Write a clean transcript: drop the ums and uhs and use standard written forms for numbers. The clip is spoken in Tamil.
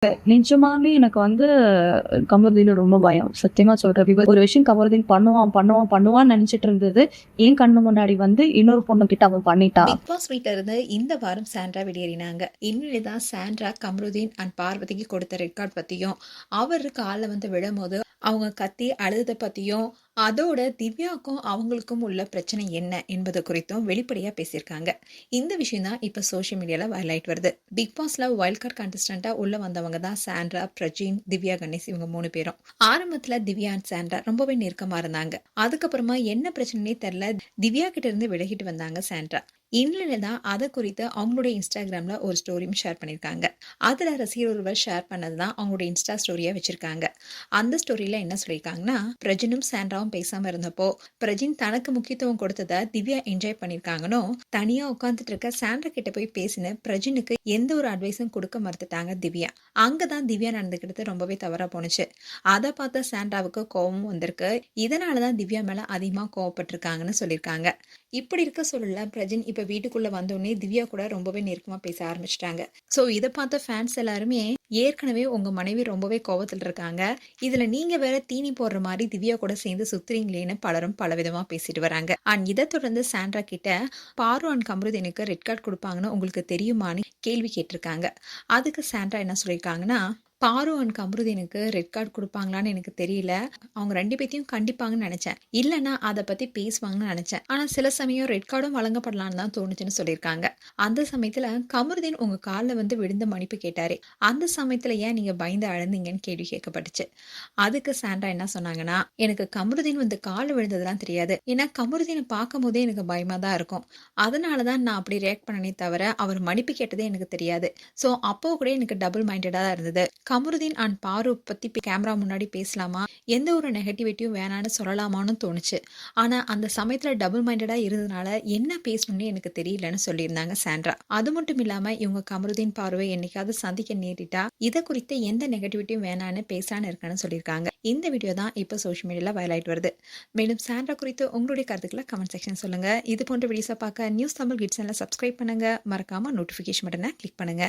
நிஜமாவே எனக்கு கமருதீன ரொம்ப பயம். சத்தியமா சொல்றேன். ஒரு விஷயம் கமருதீன் பண்ணுவான்னு நெனச்சுட்டு இருந்தது. என் கண்ணு முன்னாடி இன்னொரு பொண்ணுகிட்ட அவன் பண்ணிட்டா. பிக் பாஸ் வீட்ல இருந்து இந்த வாரம் சாண்ட்ரா வெளியேறினாங்க. இந்நிலையில தான் சாண்ட்ரா கமருதீன் அண்ட் பார்வதிக்கு கொடுத்த ரெட் கார்ட் பத்தியும், அவரு கால்ல விழும்போது அவங்க கத்தி அழுதத பத்தியும், அதோட திவ்யாக்கும் அவங்களுக்கும் உள்ள பிரச்சனை என்ன என்பது குறித்தும் வெளிப்படையா பேசியிருக்காங்க. இந்த விஷயம் தான் இப்ப சோஷியல் மீடியால வைரல் ஆயிட்டு வருது. பிக் பாஸ்ல வைல்ட் கார்டு கண்டஸ்டன்டா உள்ள வந்தவங்க தான் சாண்ட்ரா, பிரஜின், திவ்யா கணேஷ் இவங்க 3 பேரும். ஆரம்பத்துல திவ்யா அண்ட் சாண்ட்ரா ரொம்பவே நெருக்கமா இருந்தாங்க. அதுக்கப்புறமா என்ன பிரச்சனைனே தெரியல, திவ்யா கிட்ட இருந்து விலகிட்டு வந்தாங்க சாண்ட்ரா. இந்நிலையில தான் அதை குறித்து அவங்களுடைய இன்ஸ்டாகிராம்ல ஒரு ஸ்டோரியும் ஷேர் பண்ணியிருக்காங்க. அதுல ரசிகர் ஒருவர் ஷேர் பண்ணது தான் அவங்களுடைய இன்ஸ்டா ஸ்டோரியா வச்சிருக்காங்க. அந்த ஸ்டோரியில என்ன சொல்லியிருக்காங்கன்னா, பிரஜினும் சாண்ட்ராவும் பேசாம இருந்தப்போ பிரஜின் தனக்கு முக்கியத்துவம் கொடுத்ததை திவ்யா என்ஜாய் பண்ணிருக்காங்கன்னு தனியா உட்காந்துட்டு இருக்க சாண்ட்ரா கிட்ட போய் பேசின பிரஜினுக்கு எந்த ஒரு அட்வைஸும் கொடுக்க மறுத்துட்டாங்க திவ்யா. அங்கதான் திவ்யா நடந்துக்கிட்டது ரொம்பவே தவறா போனுச்சு. அதை பார்த்த சாண்ட்ராவுக்கு கோபமும் வந்திருக்கு. இதனாலதான் திவ்யா மேல அதிகமா கோவப்பட்டிருக்காங்கன்னு சொல்லியிருக்காங்க. இப்படி இருக்க சொல்லல பிரஜின் இப்ப வீட்டுக்குள்ள வந்தோடனே திவ்யா கூட ரொம்பவே நெருக்கமா பேச ஆரம்பிச்சிட்டாங்க. சோ இதை பார்த்த ஃபேன்ஸ் எல்லாருமே ஏற்கனவே உங்க மனைவி ரொம்பவே கோவத்தில் இருக்காங்க, இதுல நீங்க வேற தீனி போடுற மாதிரி திவ்யா கூட சேர்ந்து சுத்துறீங்களேன்னு பலரும் பலவிதமா பேசிட்டு வராங்க. அண்ட் இதை தொடர்ந்து சாண்ட்ரா கிட்ட பாரு அண்ட் கமருதீனுக்கு ரெட் கார்டு கொடுப்பாங்கன்னு உங்களுக்கு தெரியுமான்னு கேள்வி கேட்டிருக்காங்க. அதுக்கு சாண்ட்ரா என்ன சொல்லியிருக்காங்கன்னா, பாரு அண்ட் கமருதீனுக்கு ரெட் கார்டு கொடுப்பாங்களான்னு எனக்கு தெரியல. அவங்க 2 பேத்தையும் கண்டிப்பாங்கன்னு நினைச்சேன். இல்லைன்னா அதை பத்தி பேசுவாங்கன்னு நினைச்சேன். ஆனா சில சமயம் ரெட் கார்டும் வழங்கப்படலான்னு தான் தோணுச்சுன்னு சொல்லியிருக்காங்க. அந்த சமயத்துல கமருதீன் உங்க காலில் விழுந்து மன்னிப்பு கேட்டாரு. அந்த சமயத்துல ஏன் நீங்க பயந்து அழுந்தீங்கன்னு கேள்வி கேட்கப்பட்டுச்சு. அதுக்கு சாண்ட்ரா என்ன சொன்னாங்கன்னா, எனக்கு கமருதீன் காலில் விழுந்ததெல்லாம் தெரியாது. ஏன்னா கமருதீனை பார்க்கும் போதே எனக்கு பயமா தான் இருக்கும். அதனாலதான் நான் அப்படி ரியாக்ட் பண்ணனே தவிர அவர் மன்னிப்பு கேட்டதே எனக்கு தெரியாது. ஸோ அப்போ கூட எனக்கு டபுள் மைண்டடா தான் இருந்தது. கமருதீன் அண்ட் பாரு பத்தி கேமரா முன்னாடி பேசலாமா, எந்த ஒரு நெகட்டிவிட்டியும் வேணான்னு சொல்லலாமான்னு தோணுச்சு. ஆனா அந்த சமயத்துல டபுள் மைண்டடா இருந்ததுனால என்ன பேசணும்னு எனக்கு தெரியலன்னு சொல்லியிருந்தாங்க சாண்ட்ரா. அது மட்டும் இல்லாம இவங்க கமருதீன் பாருவை என்னைக்காவது சந்திக்க நேரிட்டா இதை குறித்து எந்த நெகட்டிவிட்டியும் வேணான்னு பேசலான்னு இருக்கேன்னு சொல்லியிருக்காங்க. இந்த வீடியோ தான் இப்போ சோஷியல் மீடியால வைரல் ஆயிட்டு வருது. மேலும் சாண்ட்ரா குறித்து உங்களுடைய கருத்துக்களை கமெண்ட் செக்ஷன் சொல்லுங்க. இது போன்ற வீடியோஸை பார்க்க நியூஸ் தமிழ் கிட்ஸ் சேனலை சப்ஸ்கிரைப் பண்ணுங்க. மறக்காம நோட்டிஃபிகேஷன் பட்டனை கிளிக் பண்ணுங்க.